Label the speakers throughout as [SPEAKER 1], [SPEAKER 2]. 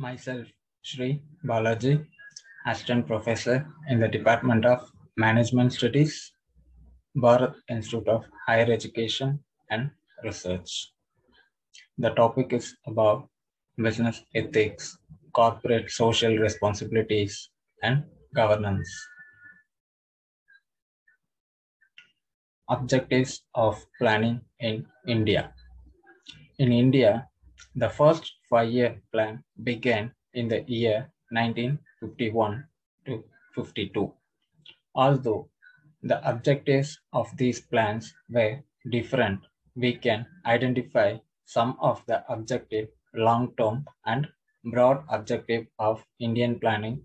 [SPEAKER 1] Myself, Sri Balaji, Assistant Professor in the Department of Management Studies, Bharat Institute of Higher Education and Research. The topic is about business ethics, corporate social responsibilities, and governance. Objectives of planning in India. In India, the first 5-year plan began in the year 1951 to 52. Although the objectives of these plans were different, we can identify some of the objective long-term and broad objective of Indian planning.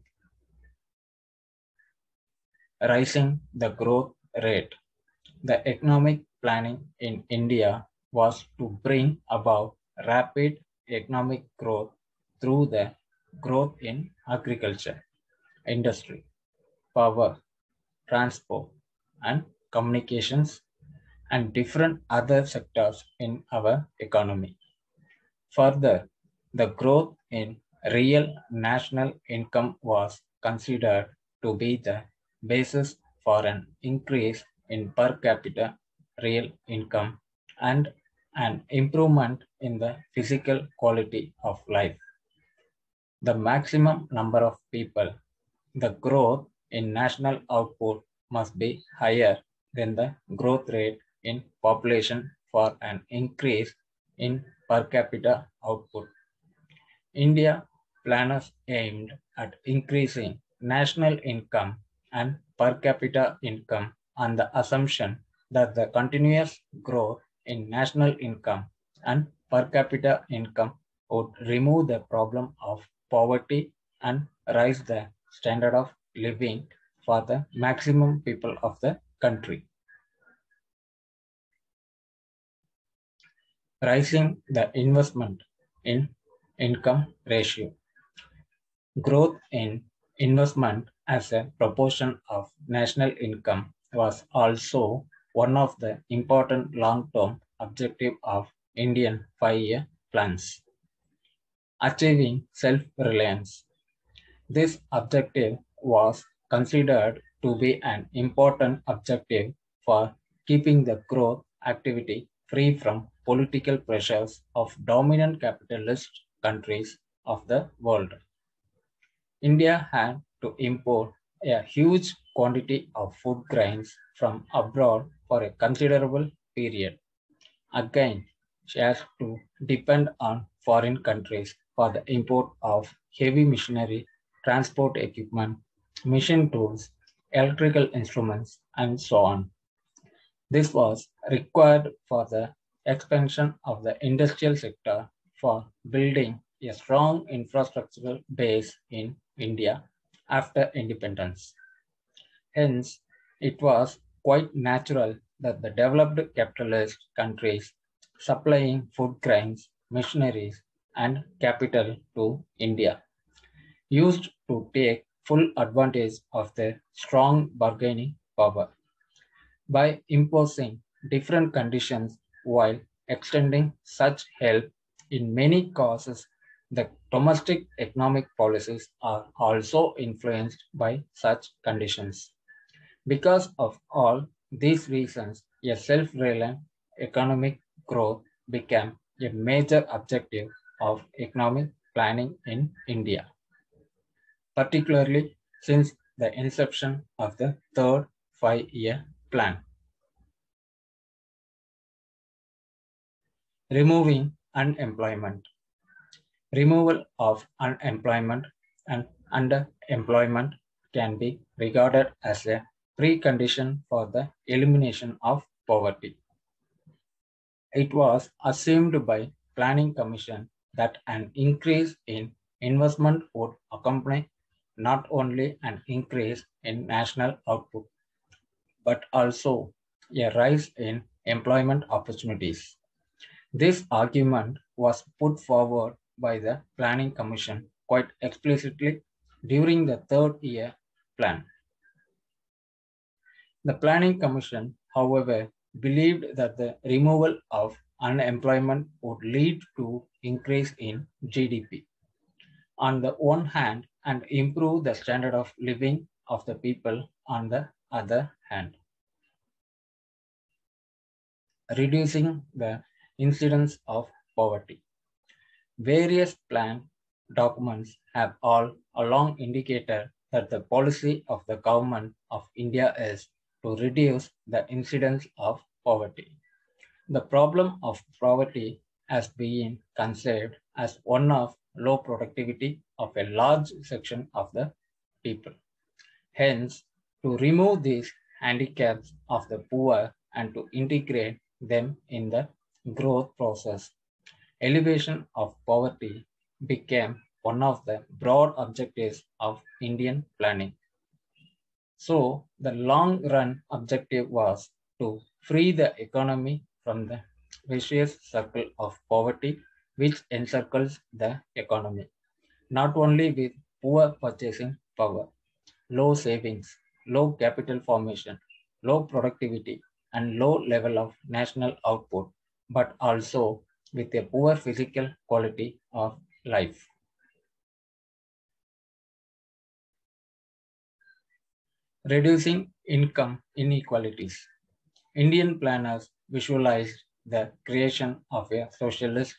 [SPEAKER 1] Rising the growth rate. The economic planning in India was to bring about rapid economic growth through the growth in agriculture, industry, power, transport, and communications, and different other sectors in our economy. Further, the growth in real national income was considered to be the basis for an increase in per capita real income and an improvement in the physical quality of life. The maximum number of people, the growth in national output must be higher than the growth rate in population for an increase in per capita output. India planners aimed at increasing national income and per capita income on the assumption that the continuous growth in national income and per capita income would remove the problem of poverty and raise the standard of living for the maximum people of the country. Rising the investment in income ratio. Growth in investment as a proportion of national income was also one of the important long-term objectives of Indian 5-year plans. Achieving self-reliance. This objective was considered to be an important objective for keeping the growth activity free from political pressures of dominant capitalist countries of the world. India had to import a huge quantity of food grains from abroad for a considerable period. Again, she has to depend on foreign countries for the import of heavy machinery, transport equipment, machine tools, electrical instruments, and so on. This was required for the expansion of the industrial sector for building a strong infrastructural base in India after independence. Hence, it was quite natural that the developed capitalist countries supplying food grains, machineries, and capital to India used to take full advantage of their strong bargaining power by imposing different conditions while extending such help in many causes. The domestic economic policies are also influenced by such conditions. Because of all these reasons, a self-reliant economic growth became a major objective of economic planning in India, particularly since the inception of the third 5-year plan. Removing unemployment. Removal of unemployment and underemployment can be regarded as a precondition for the elimination of poverty. It was assumed by Planning Commission that an increase in investment would accompany not only an increase in national output, but also a rise in employment opportunities. This argument was put forward by the Planning Commission quite explicitly during the third-year plan. The Planning Commission, however, believed that the removal of unemployment would lead to increase in GDP. on the one hand and improve the standard of living of the people on the other hand, reducing the incidence of poverty. Various plan documents have all along indicated that the policy of the government of India is to reduce the incidence of poverty. The problem of poverty has been considered as one of low productivity of a large section of the people. Hence, to remove these handicaps of the poor and to integrate them in the growth process, elevation of poverty became one of the broad objectives of Indian planning. So, the long run objective was to free the economy from the vicious circle of poverty which encircles the economy, not only with poor purchasing power, low savings, low capital formation, low productivity, and low level of national output, but also with a poor physical quality of life. Reducing income inequalities. Indian planners visualized the creation of a socialist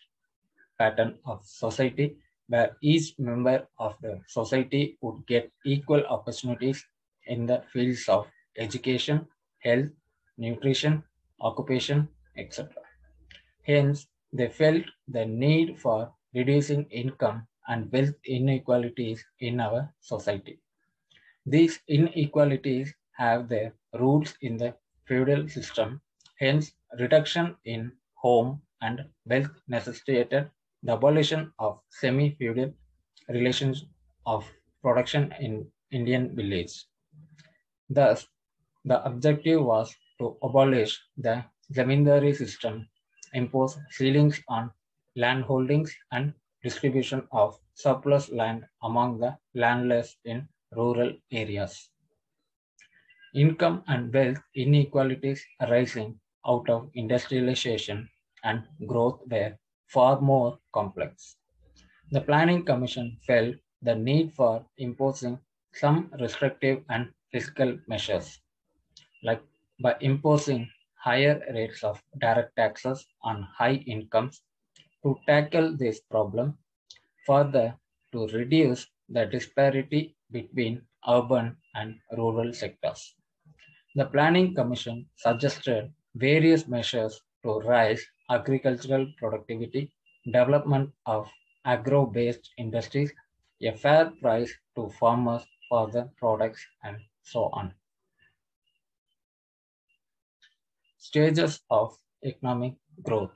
[SPEAKER 1] pattern of society where each member of the society would get equal opportunities in the fields of education, health, nutrition, occupation, etc. Hence, they felt the need for reducing income and wealth inequalities in our society. These inequalities have their roots in the feudal system, hence, reduction in home and wealth necessitated the abolition of semi feudal relations of production in Indian village. Thus, the objective was to abolish the zamindari system, impose ceilings on land holdings, and distribution of surplus land among the landless in rural areas. Income and wealth inequalities arising out of industrialization and growth were far more complex. The Planning Commission felt the need for imposing some restrictive and fiscal measures, like by imposing higher rates of direct taxes on high incomes to tackle this problem, further to reduce the disparity between urban and rural sectors. The Planning Commission suggested various measures to raise agricultural productivity, development of agro-based industries, a fair price to farmers for the products, and so on. Stages of economic growth.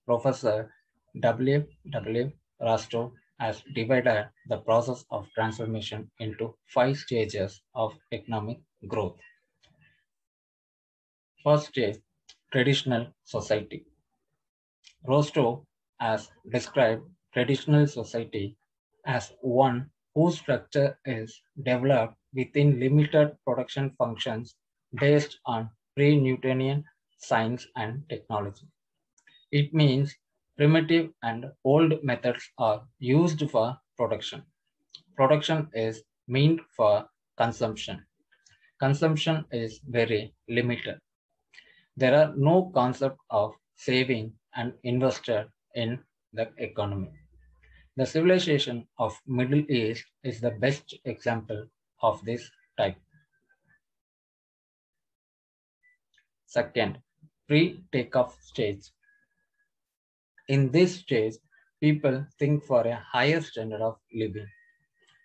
[SPEAKER 1] Professor W. W. Rastow has divided the process of transformation into 5 stages of economic growth. First stage, traditional society. Rostow has described traditional society as one whose structure is developed within limited production functions based on pre-Newtonian science and technology. It means primitive and old methods are used for production. Production is meant for consumption. Consumption is very limited. There are no concept of saving and invested in the economy. The civilization of Middle East is the best example of this type. Second, pre-takeoff stage. In this stage, people think for a higher standard of living.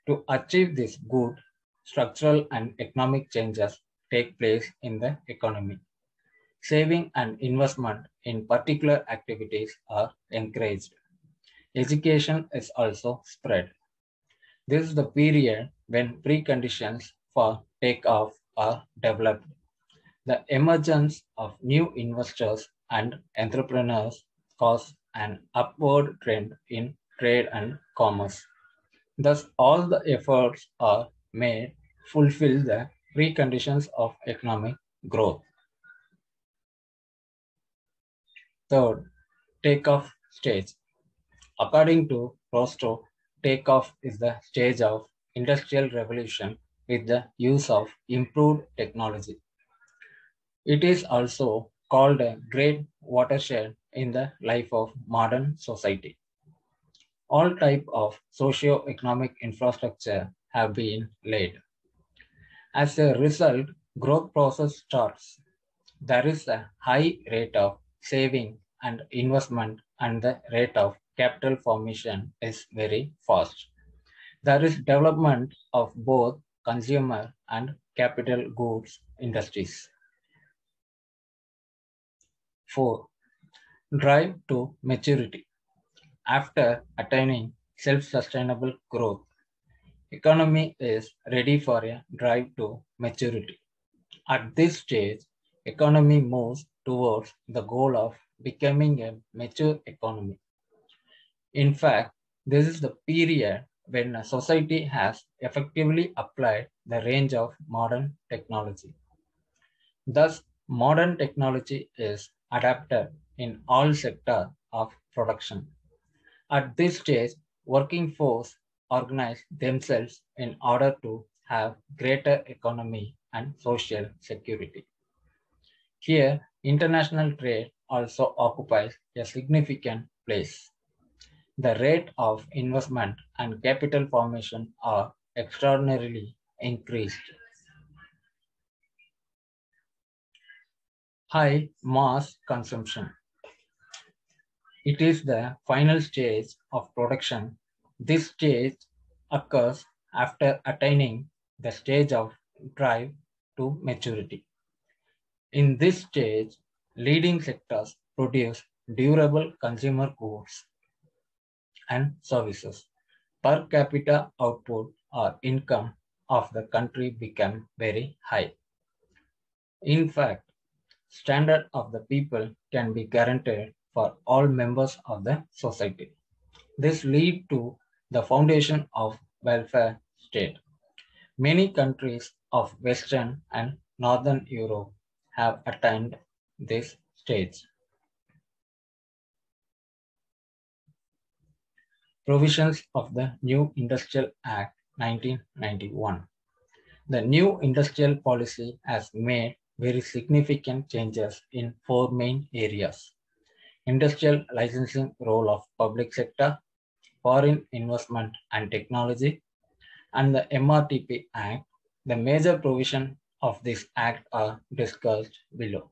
[SPEAKER 1] To achieve this good, structural and economic changes take place in the economy. Saving and investment in particular activities are encouraged. Education is also spread. This is the period when preconditions for takeoff are developed. The emergence of new investors and entrepreneurs cause an upward trend in trade and commerce. Thus, all the efforts are made to fulfill the preconditions of economic growth. Third, takeoff stage. According to Rostow, takeoff is the stage of industrial revolution with the use of improved technology. It is also called a great watershed in the life of modern society. All type of socio-economic infrastructure have been laid. As a result, growth process starts. There is a high rate of saving and investment, and the rate of capital formation is very fast. There is development of both consumer and capital goods industries. 4. Drive to maturity. After attaining self-sustainable growth, economy is ready for a drive to maturity. At this stage, economy moves towards the goal of becoming a mature economy. In fact, this is the period when a society has effectively applied the range of modern technology. Thus, modern technology is adapted in all sectors of production. At this stage, working force organize themselves in order to have greater economy and social security. Here, international trade also occupies a significant place. The rate of investment and capital formation are extraordinarily increased. High mass consumption. It is the final stage of production. This stage occurs after attaining the stage of drive to maturity. In this stage, leading sectors produce durable consumer goods and services. Per capita output or income of the country become very high. In fact, standard of the people can be guaranteed for all members of the society. This lead to the foundation of welfare state. Many countries of Western and Northern Europe have attained this stage. Provisions of the New Industrial Act 1991. The new industrial policy has made very significant changes in four main areas: industrial licensing role of public sector, foreign investment and technology, and the MRTP Act. The major provisions of this act are discussed below.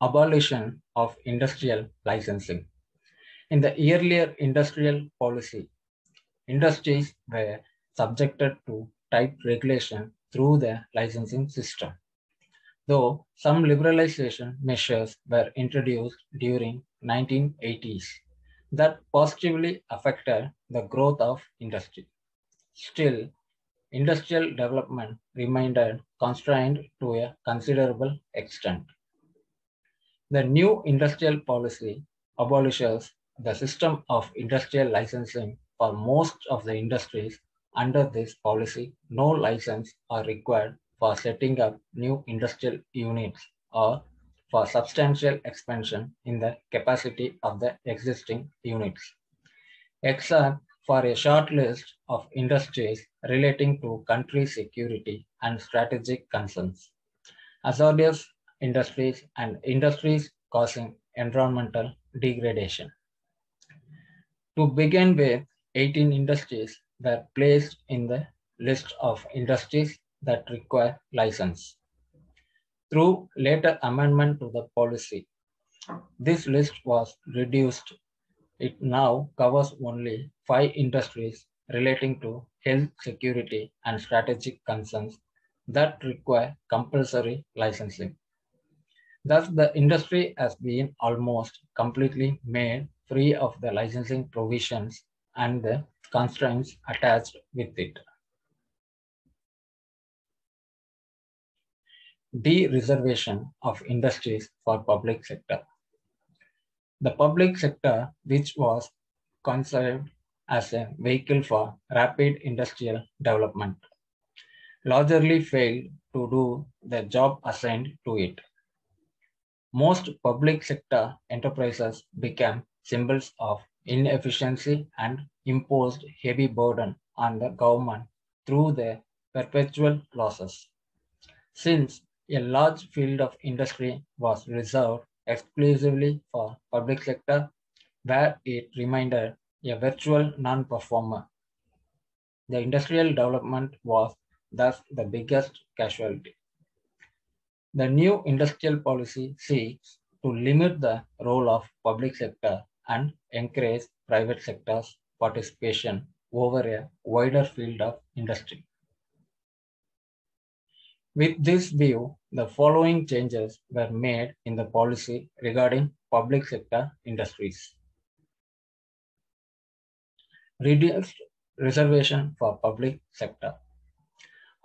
[SPEAKER 1] Abolition of industrial licensing. In the earlier industrial policy, industries were subjected to tight regulation through the licensing system. Though some liberalization measures were introduced during 1980s that positively affected the growth of industry. Still, industrial development remained constrained to a considerable extent. The new industrial policy abolishes the system of industrial licensing for most of the industries. Under this policy, no license are required for setting up new industrial units or for substantial expansion in the capacity of the existing units, except for a short list of industries relating to country security and strategic concerns, hazardous industries, and industries causing environmental degradation. To begin with, 18 industries were placed in the list of industries that require license. Through later amendment to the policy, this list was reduced. It now covers only 5 industries relating to health, security, and strategic concerns that require compulsory licensing. Thus, the industry has been almost completely made free of the licensing provisions and the constraints attached with it. De-reservation of industries for public sector. The public sector, which was conceived as a vehicle for rapid industrial development, largely failed to do the job assigned to it. Most public sector enterprises became symbols of inefficiency and imposed heavy burden on the government through their perpetual losses. Since a large field of industry was reserved exclusively for public sector, where it remained a virtual non-performer, the industrial development was thus the biggest casualty. The new industrial policy seeks to limit the role of public sector and encourage private sector's participation over a wider field of industry. With this view, the following changes were made in the policy regarding public sector industries. Reduced reservation for public sector.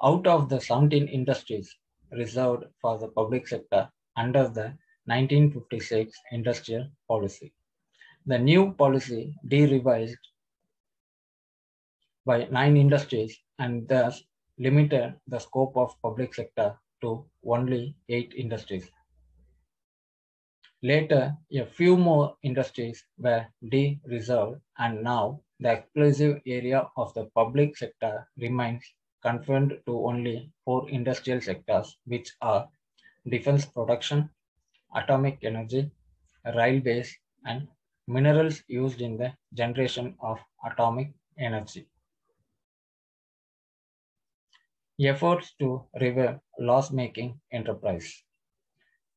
[SPEAKER 1] Out of the 17 industries reserved for the public sector under the 1956 industrial policy, the new policy de-revised by 9 industries and thus limited the scope of public sector to only 8 industries. Later, a few more industries were de-reserved and now the exclusive area of the public sector remains confined to only 4 industrial sectors, which are defense production, atomic energy, railways, and minerals used in the generation of atomic energy. Efforts to revive loss-making enterprise.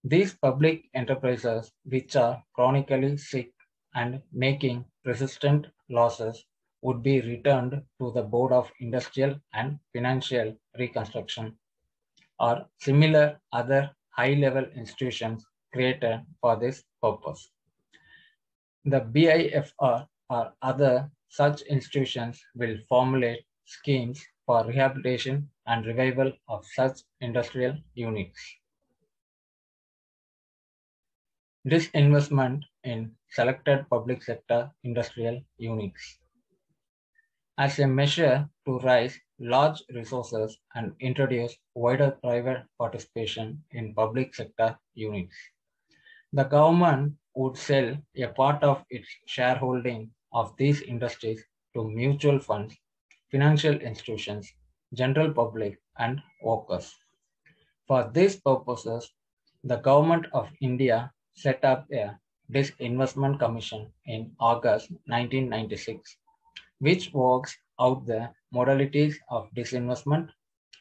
[SPEAKER 1] These public enterprises, which are chronically sick and making persistent losses, would be returned to the Board of Industrial and Financial Reconstruction or similar other high-level institutions created for this purpose. The BIFR or other such institutions will formulate schemes for rehabilitation and revival of such industrial units. Disinvestment in selected public sector industrial units. As a measure to raise large resources and introduce wider private participation in public sector units, the government would sell a part of its shareholding of these industries to mutual funds, financial institutions, general public, and workers. For these purposes, the Government of India set up a Disinvestment Commission in August 1996, which works out the modalities of disinvestment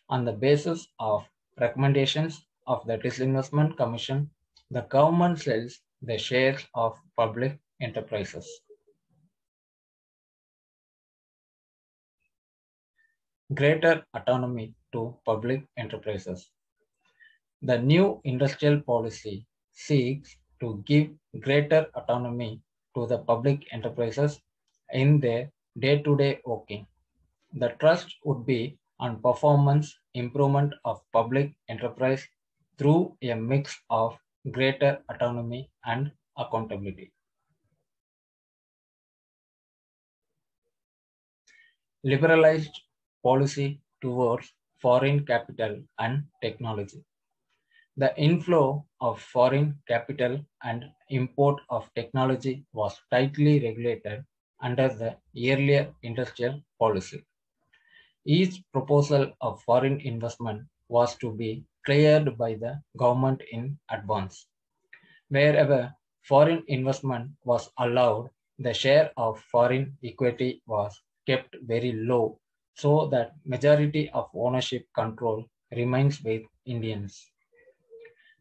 [SPEAKER 1] on the basis of recommendations of the Disinvestment Commission. The government sells the shares of public enterprises. Greater autonomy to public enterprises. The new industrial policy seeks to give greater autonomy to the public enterprises in their day-to-day working. The trust would be on performance improvement of public enterprise through a mix of greater autonomy and accountability. Liberalized policy towards foreign capital and technology. The inflow of foreign capital and import of technology was tightly regulated under the earlier industrial policy. Each proposal of foreign investment was to be cleared by the government in advance. Wherever foreign investment was allowed, the share of foreign equity was kept very low so that majority of ownership control remains with Indians.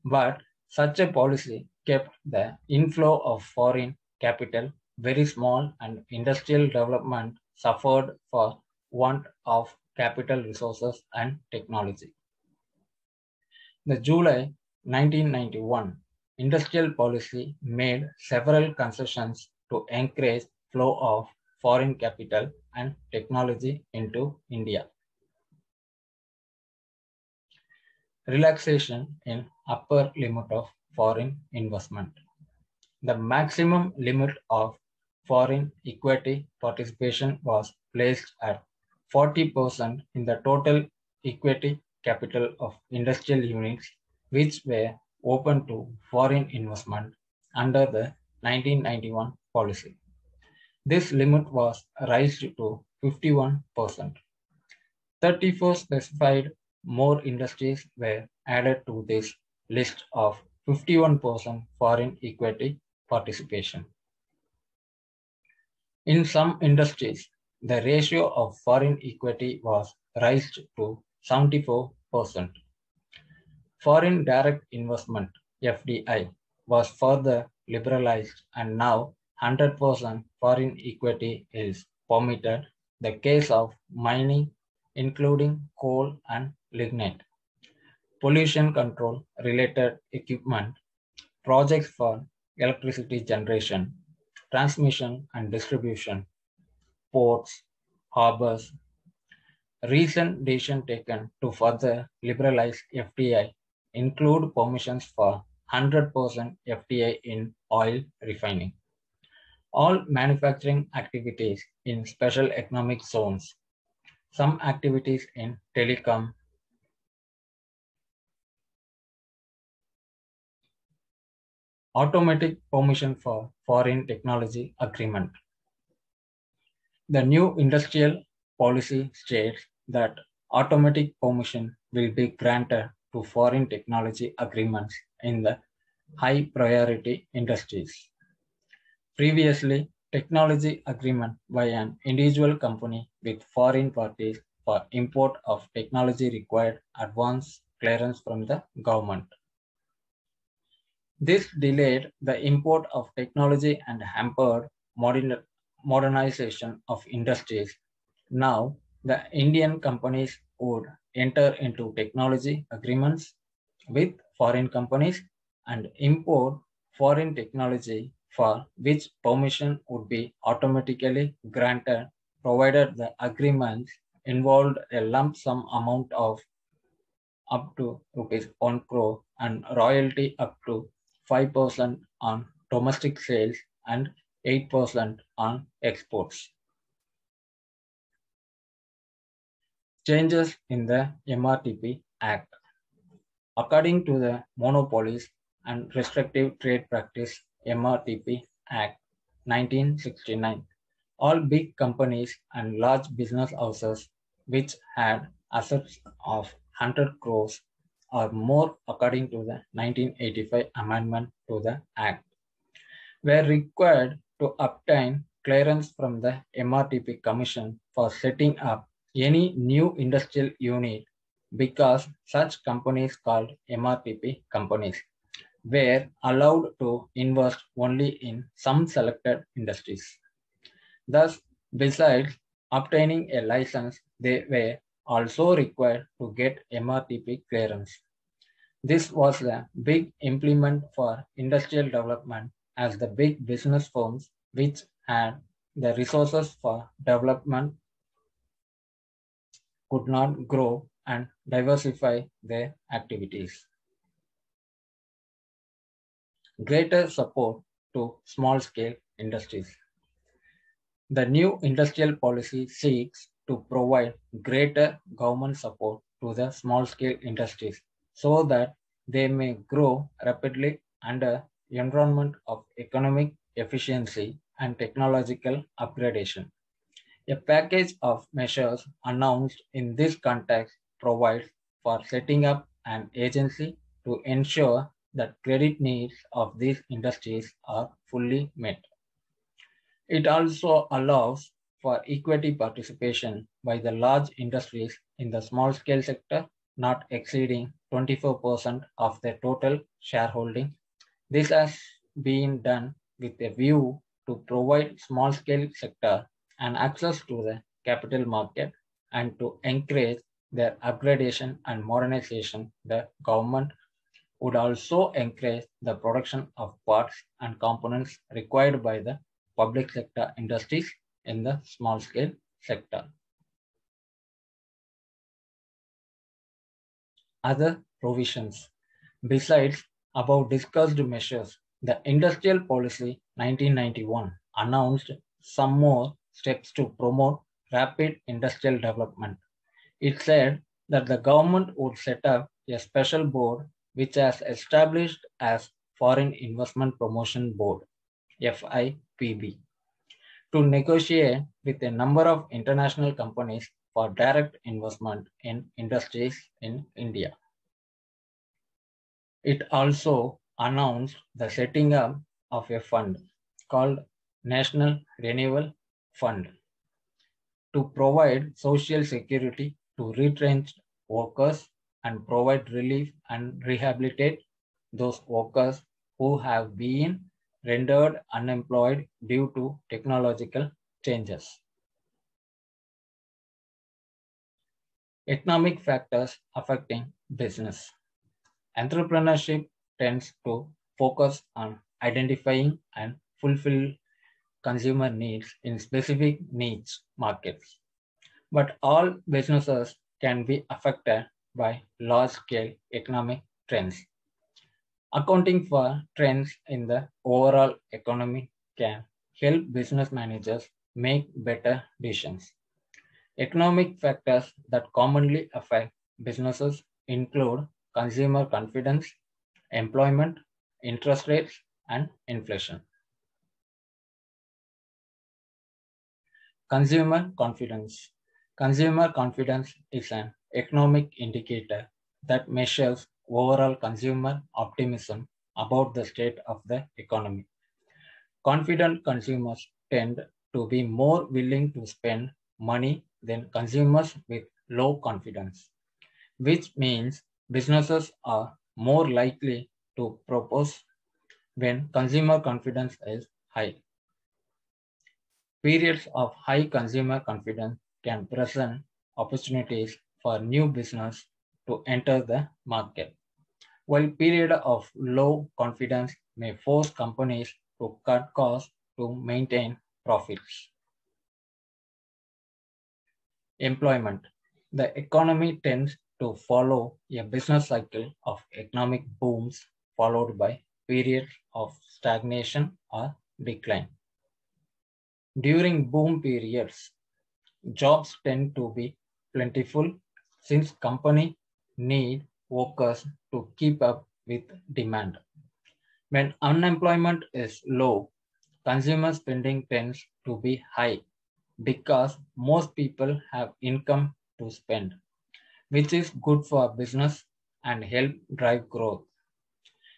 [SPEAKER 1] But such a policy kept the inflow of foreign capital very small and industrial development suffered for want of capital resources and technology. The July 1991 industrial policy made several concessions to encourage flow of foreign capital and technology into India. Relaxation in upper limit of foreign investment. The maximum limit of foreign equity participation was placed at 40% in the total equity capital of industrial units which were open to foreign investment under the 1991 policy. This limit was raised to 51%. 34 specified more industries were added to this list of 51% foreign equity participation. In some industries, the ratio of foreign equity was raised to 74%. Foreign direct investment (FDI) was further liberalized and now 100% foreign equity is permitted. The case of mining, including coal and lignite, pollution control related equipment, projects for electricity generation, transmission and distribution, ports, harbors. Recent decision taken to further liberalize FDI include permissions for 100% FDI in oil refining. All manufacturing activities in special economic zones, some activities in telecom, automatic permission for foreign technology agreement. The new industrial policy states that automatic permission will be granted to foreign technology agreements in the high priority industries. Previously, technology agreement by an individual company with foreign parties for import of technology required advance clearance from the government. This delayed the import of technology and hampered modernization of industries. Now, the Indian companies would enter into technology agreements with foreign companies and import foreign technology for which permission would be automatically granted provided the agreements involved a lump sum amount of up to rupees 1 crore and royalty up to 5% on domestic sales and 8% on exports. Changes in the MRTP Act. According to the Monopolies and Restrictive Trade Practice MRTP Act 1969, all big companies and large business houses which had assets of 100 crores or more according to the 1985 amendment to the Act were required to obtain clearance from the MRTP Commission for setting up any new industrial unit because such companies called MRTP companies were allowed to invest only in some selected industries. Thus, besides obtaining a license, they were also required to get MRTP clearance. This was a big implement for industrial development as the big business firms which had the resources for development could not grow and diversify their activities. Greater support to small-scale industries. The new industrial policy seeks to provide greater government support to the small-scale industries so that they may grow rapidly under environment of economic efficiency and technological upgradation. A package of measures announced in this context provides for setting up an agency to ensure that credit needs of these industries are fully met. It also allows for equity participation by the large industries in the small-scale sector not exceeding 24% of their total shareholding. This has been done with a view to provide small-scale sector and access to the capital market and to encourage their upgradation and modernization. The government would also encourage the production of parts and components required by the public sector industries in the small-scale sector. Other provisions. Besides above discussed measures, the Industrial Policy 1991 announced some more steps to promote rapid industrial development. It said that the government would set up a special board which has established as Foreign Investment Promotion Board, FIPB, to negotiate with a number of international companies for direct investment in industries in India. It also announced the setting up of a fund called National Renewal Fund to provide social security to retrenched workers and provide relief and rehabilitate those workers who have been rendered unemployed due to technological changes. Economic factors affecting business. Entrepreneurship tends to focus on identifying and fulfill consumer needs in specific niche markets. But all businesses can be affected by large-scale economic trends. Accounting for trends in the overall economy can help business managers make better decisions. Economic factors that commonly affect businesses include consumer confidence, employment, interest rates, and inflation. Consumer confidence. Consumer confidence is an economic indicator that measures overall consumer optimism about the state of the economy. Confident consumers tend to be more willing to spend money than consumers with low confidence, which means businesses are more likely to propose when consumer confidence is high. Periods of high consumer confidence can present opportunities for new business to enter the market, while periods of low confidence may force companies to cut costs to maintain profits. Employment. The economy tends to follow a business cycle of economic booms followed by periods of stagnation or decline. During boom periods, jobs tend to be plentiful since companies need workers to keep up with demand. When unemployment is low, consumer spending tends to be high because most people have income to spend, which is good for business and help drive growth.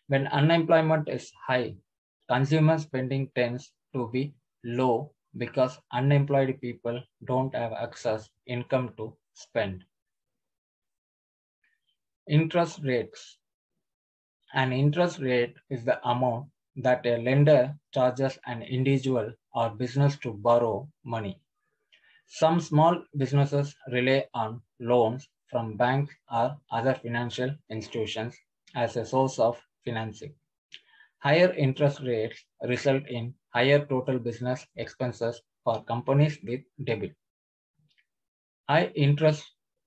[SPEAKER 1] When unemployment is high, consumer spending tends to be low because unemployed people don't have access income to spend. Interest rates. An interest rate is the amount that a lender charges an individual or business to borrow money. Some small businesses rely on loans from banks or other financial institutions as a source of financing. Higher interest rates result in higher total business expenses for companies with debt. High interest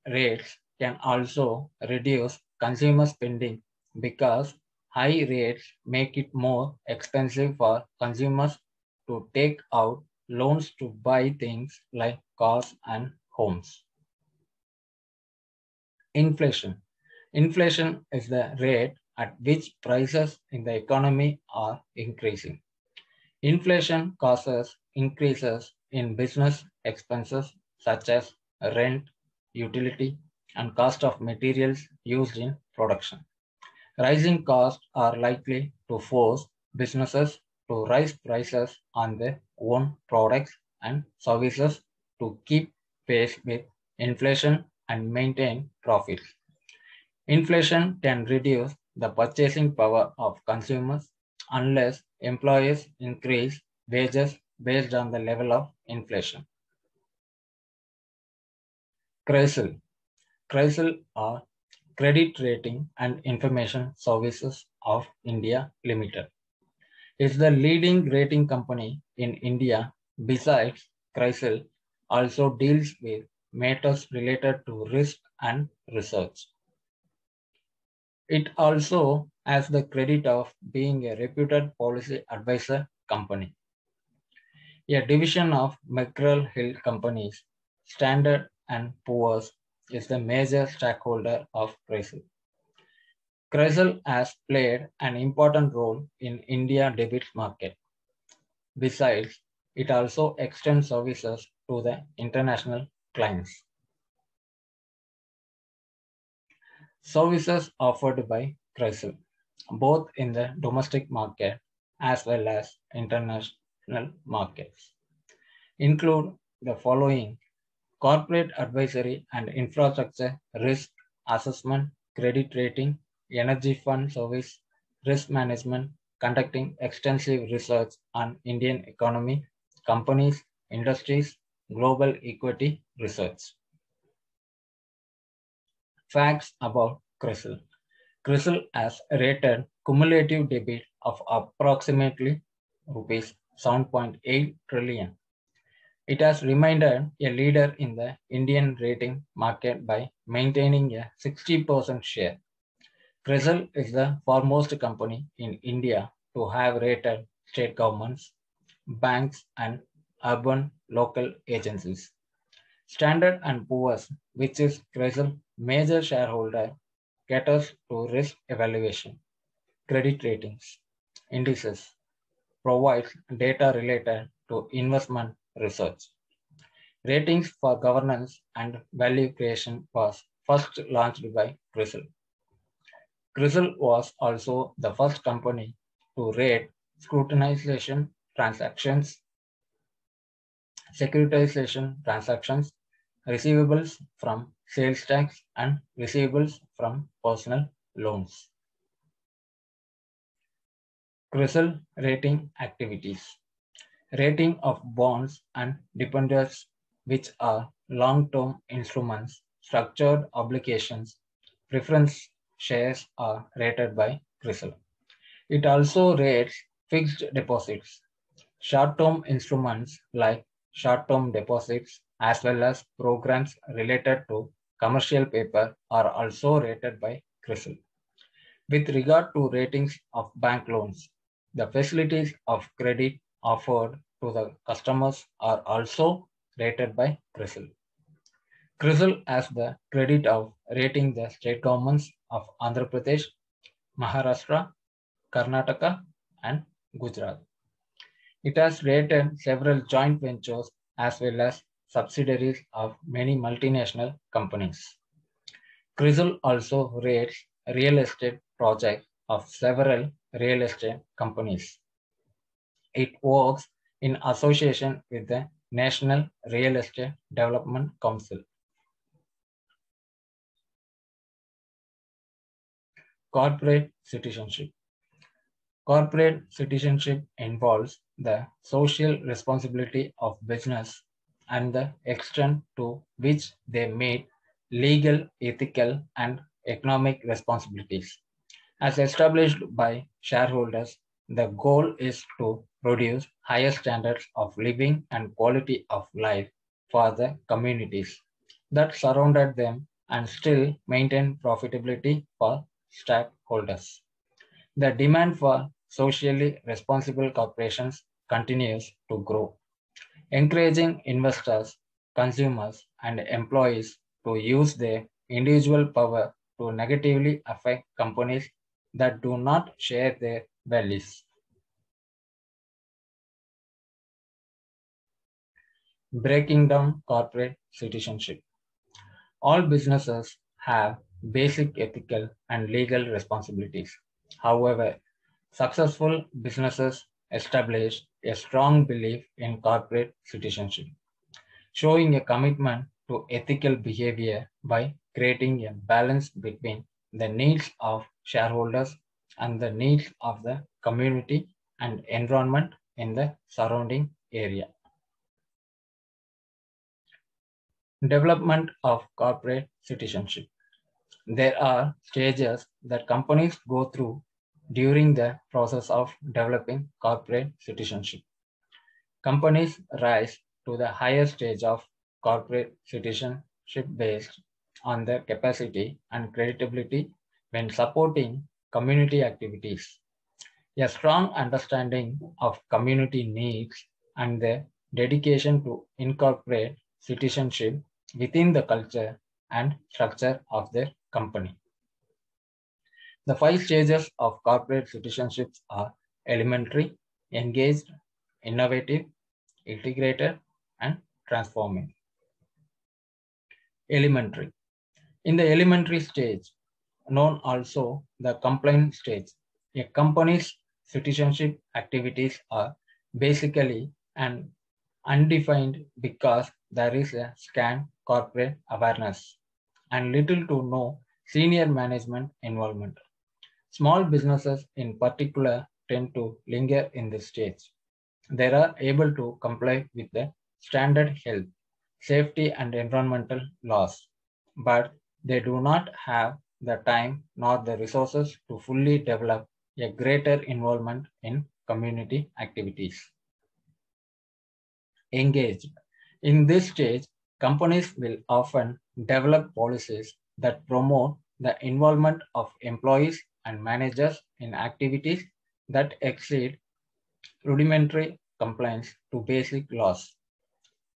[SPEAKER 1] rates can also reduce consumer spending because high rates make it more expensive for consumers to take out loans to buy things like cars and homes. Inflation. Inflation is the rate at which prices in the economy are increasing. Inflation causes increases in business expenses such as rent, utility, and cost of materials used in production. Rising costs are likely to force businesses to raise prices on their own products and services to keep pace with inflation and maintain profits. Inflation can reduce the purchasing power of consumers unless employers increase wages based on the level of inflation. CRISIL. CRISIL are Credit Rating and Information Services of India Limited. It's the leading rating company in India. Besides, CRISIL also deals with matters related to risk and research. It also has the credit of being a reputed policy advisor company. A division of McGraw Hill Companies, Standard & Poor's is the major stakeholder of CRISIL. CRISIL has played an important role in India debit market. Besides, It also extends services to the international clients. Services offered by CRISIL, both in the domestic market as well as international markets, include the following: corporate advisory and infrastructure risk assessment, credit rating, energy fund service, risk management, conducting extensive research on Indian economy, companies, industries, global equity research. Facts about CRISIL. CRISIL has rated cumulative debit of approximately rupees 7.8 trillion. It has remained a leader in the Indian rating market by maintaining a 60% share. CRISIL is the foremost company in India to have rated state governments, banks, and urban local agencies. Standard & Poor's, which is CRISIL's major shareholder, caters to risk evaluation, credit ratings, indices, provides data related to investment research. Ratings for governance and value creation was first launched by CRISIL. CRISIL was also the first company to rate scrutinization transactions, securitization transactions, receivables from sales tax, and receivables from personal loans. CRISIL rating activities. Rating of bonds and debentures, which are long-term instruments, structured obligations, preference shares are rated by CRISIL. It also rates fixed deposits, short-term instruments like short-term deposits, as well as programs related to commercial paper are also rated by CRISIL. With regard to ratings of bank loans, the facilities of credit offered to the customers are also rated by CRISIL. CRISIL has the credit of rating the state governments of Andhra Pradesh, Maharashtra, Karnataka, and Gujarat. It has rated several joint ventures as well as subsidiaries of many multinational companies. CRISIL also rates real estate projects of several real estate companies. It works in association with the National Real Estate Development Council. Corporate citizenship. Corporate citizenship involves the social responsibility of business and the extent to which they meet legal, ethical, and economic responsibilities. As established by shareholders, the goal is to produce higher standards of living and quality of life for the communities that surrounded them and still maintain profitability for stakeholders. The demand for socially responsible corporations continues to grow, encouraging investors, consumers, and employees to use their individual power to negatively affect companies that do not share their values. Breaking down corporate citizenship. All businesses have basic ethical and legal responsibilities. However, successful businesses establish a strong belief in corporate citizenship, showing a commitment to ethical behavior by creating a balance between the needs of shareholders and the needs of the community and environment in the surrounding area. Development of corporate citizenship. There are stages that companies go through during the process of developing corporate citizenship. Companies rise to the higher stage of corporate citizenship based on their capacity and credibility when supporting community activities. A strong understanding of community needs and their dedication to incorporate citizenship within the culture and structure of their company. The 5 stages of corporate citizenships are elementary, engaged, innovative, integrated, and transforming. Elementary. In the elementary stage, known also the complaint stage, a company's citizenship activities are basically an undefined because there is a scant corporate awareness and little to no senior management involvement. Small businesses in particular tend to linger in this stage. They are able to comply with the standard health, safety, and environmental laws, but they do not have the time nor the resources to fully develop a greater involvement in community activities. Engaged. In this stage, companies will often develop policies that promote the involvement of employees and managers in activities that exceed rudimentary compliance to basic laws.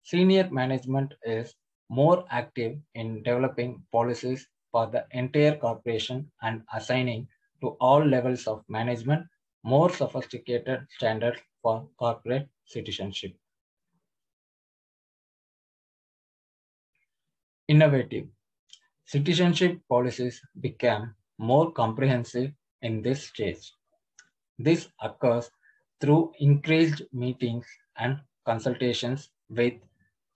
[SPEAKER 1] Senior management is more active in developing policies for the entire corporation and assigning to all levels of management more sophisticated standards for corporate citizenship. Innovative. Citizenship policies became more comprehensive in this stage. This occurs through increased meetings and consultations with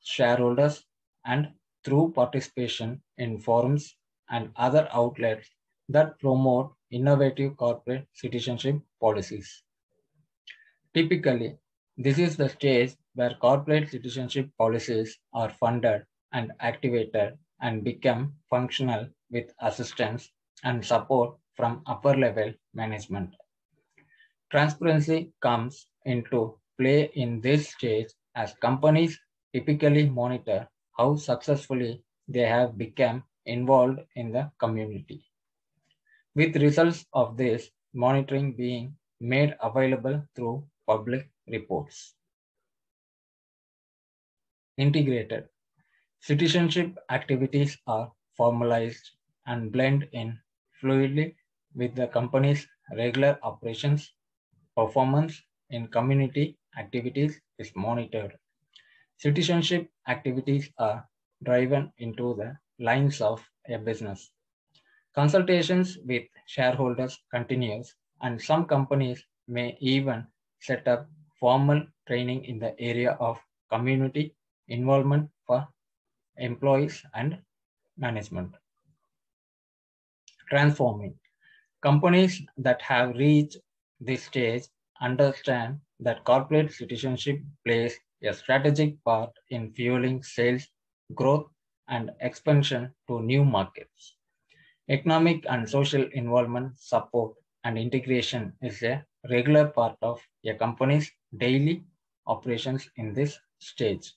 [SPEAKER 1] shareholders and through participation in forums and other outlets that promote innovative corporate citizenship policies. Typically, this is the stage where corporate citizenship policies are funded and activated and become functional with assistance and support from upper level management. Transparency comes into play in this stage as companies typically monitor how successfully they have become involved in the community, with results of this monitoring being made available through public reports. Integrated. Citizenship activities are formalized and blend in fluidly with the company's regular operations. Performance in community activities is monitored. Citizenship activities are driven into the lines of a business. Consultations with shareholders continues, and some companies may even set up formal training in the area of community involvement for employees and management. Transforming. Companies that have reached this stage understand that corporate citizenship plays a strategic part in fueling sales, growth, and expansion to new markets. Economic and social involvement, support, and integration is a regular part of a company's daily operations in this stage.